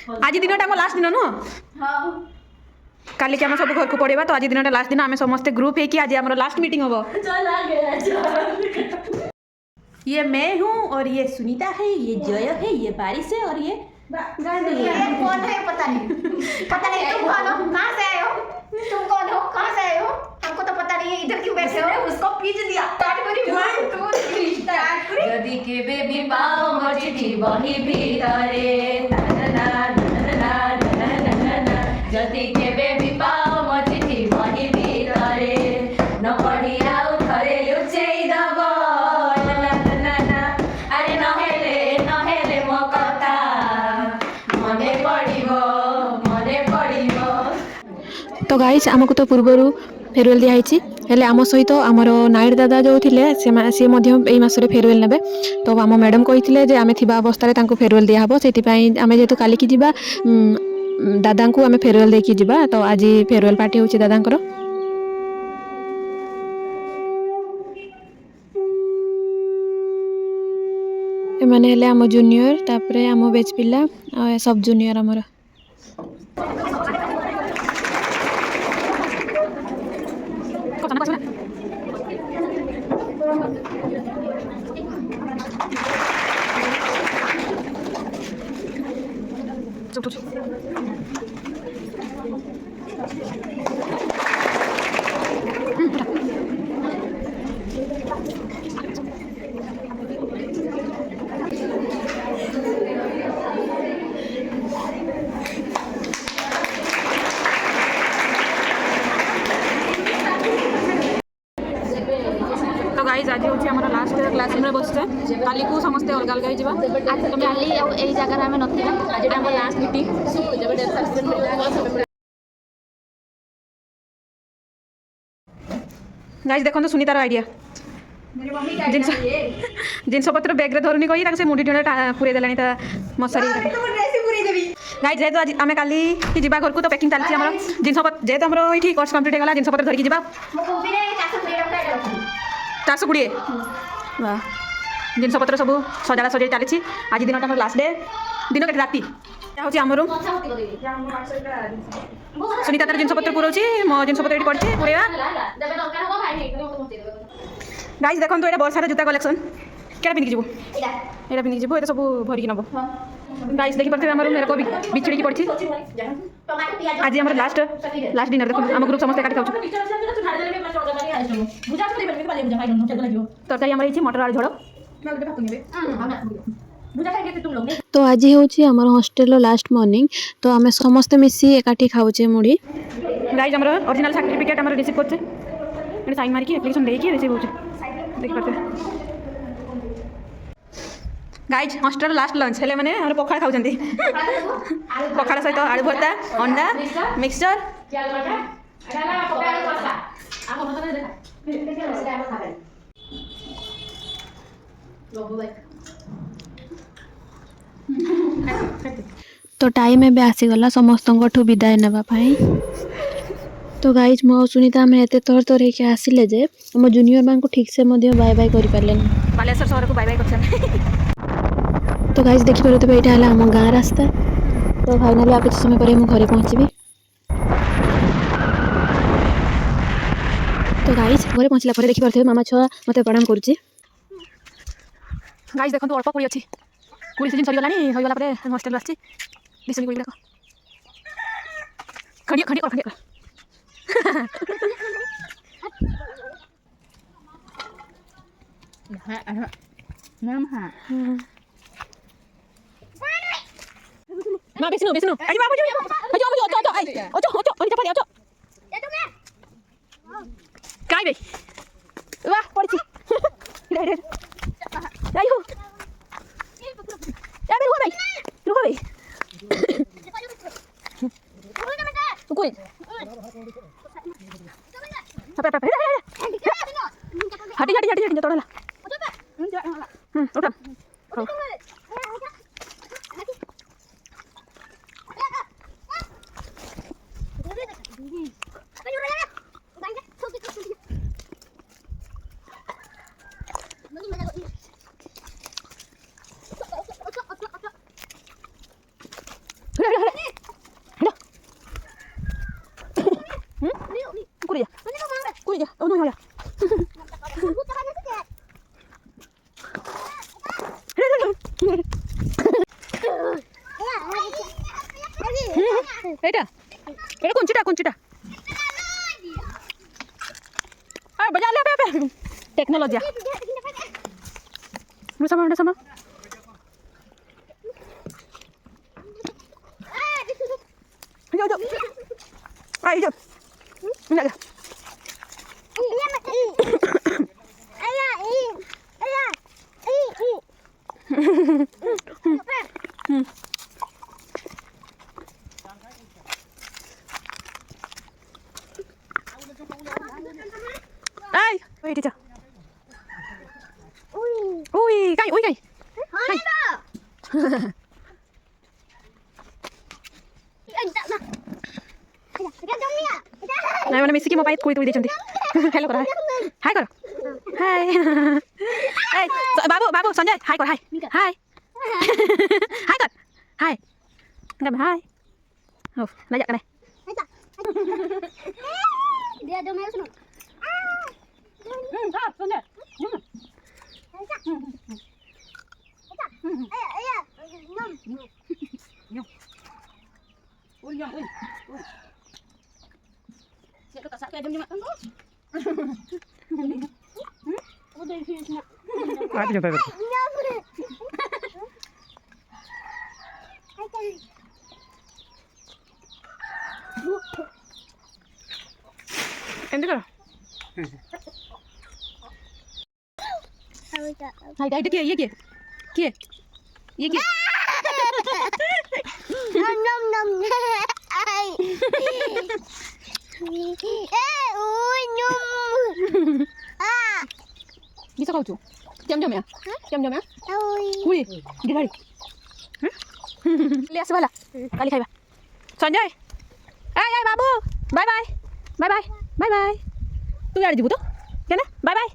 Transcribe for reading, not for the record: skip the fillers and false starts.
आज दिन time last दिन नुह काली आम सब घर को पड़ेगा तो आज दिन लास्ट दिन आम समस्त ग्रुप है कि आज हमारा लास्ट मीटिंग हम। ये मैं हूँ और ये सुनीता है, ये जय है, ये बारिश है और ये कौन है पता नहीं तुम कौन हो, कहाँ से आए हो, तुम कौन हो, कहाँ से आए हो, हमको तो पता नहीं है, इधर क्यों बैठे हो। उसको पीछ दिया। स्टार्ट करी 1 2 3 यदि के बेबी पाओ मचिठी बही भीतरे यदि के बेबी पाओ मचिठी बही भीतरे न पढ़ी आउ थरे लुचेई दब अरे नहेले मो कथा मने पड़िबो तो गाइस आमको तो पूर्व फेरवेल दिखाई हेले आम सहित आमर नाइट दादा जो थे सी यही मसरे फेरवेल ने तो आम मैडम कही आम थी अवस्था फेरवेल दिहब से आम जेहतु काली की जीवा दादा को आम फेरवेल देकी जीवा तो आज फेरवेल पार्टी होची दादांकर। एमाने हेले आम जूनियर तापरे आम बेच पिला सब जूनियर आमर तो गाइज आज हूँ आम लास्ट क्लासरूम में बसचे काली को समस्ते अलग अलग जावा काली यही जगह आम नथिबा आज आम लास्ट मीटिंग गाइज देखो सुनीतार आइडिया जिनस पत्र बैग्रे धरुनी कही से मुंडी ढेड़ पूरे देला मशारी गाइज जेहतु आज आम काली की जीवा घर को तो पैकिंग चलती आम जिनस जेहतु आम ये कोर्स कम्प्लीट होगा जिनस पत्र धरिकी जा 420 वाह जिनस पत्र सब सजाड़ा सजाई चली आज दिन लास्ट डे दिन के राति हूँ आम रूम सुनीता तार जिनस पत्र पुराऊँ मो जिनस पत्र ये पड़े पूरा गाइज देखो तो ये बर्षार जूता कलेक्शन क्या पिंधिकी जीवु यहाँ पिंधिकी जीवु ये सब भरिकी नब गाइज देखी पारे आम मेरे को बिछड़ी पड़ी आज आम लास्ट डिनर देखो आम ग्रुप समस्त एकाठी खाऊ तरकारी आम मटर आलू झोड़ तो आज हूँ हॉस्टेल लास्ट मॉर्निंग तो आम समस्ते मिसी एकाठी खाऊे मुड़ी गाइज आम ओरिजिनल सर्टिफिकेट आम रिसीव करते साइन मारिकी एप्लिकेशन देकी रिसीव हो देखी पारे गाइज हॉस्टेल लास्ट लंच हेले मैंने आम पखाड़ खाऊँ पखाड़ सहित आलू भर्ता अंडा मिक्सचर तो टाइम एबे आसीगला समस्त विदाय नापाई तो गाइज मो सुनीता आम एत तर तर होकर आसिले जे आम जूनियर मान को ठीक से बाय बाय कर पारे बालेश्वर सहर को बाय बाय कर तो गाइज देखिए तो यहाँ है आम गाँ रास्ता तो फाइनाली आ किसी समय पर मुझे घरे पहुँची तो गाइज घरे पहुँचला पर देखिए मामा छुआ मत प्रणाम करुच्ची गाइज देखो अल्प कोड़ी अच्छी कोड़ी सीजन सरीगलानी होगला हॉस्टेल आसी दिशुनी कोड़ी गुड़ाक खंडिया खंडिया खंडिया ना बेसनु बेसनु अरे बाबू अजो चपाती अजो काय बे वाह पड़ची रे रे आई हो या रुको भाई कोई हटी हटी हटी हटी तोड़ला उठा Ay, yo. Mira. Ai, ui đi chưa? Ui cay. Này mana Messi mau pahit kulit di cantik. Hello kora. Hai kora. Hai. Hey, babu Sanjay, hai kora hai. Hai. Hai kora. Hai. Enggak hai. Oh, lajak kan. Dia ada merah semua. Sanjay. Siap tu kasak ada lima kan tu. Udah ini semua. Aku coba. Ini kah? Hai, dah itu kia. Nom nom. Ai. Nyum. Bisa kau tu? Jam ya? Ui, dia lari. Lihat sebelah. Kali saya. Sanjay. Hey, babu. Bye bye. Tu ada di butuh. Kan? Bye bye.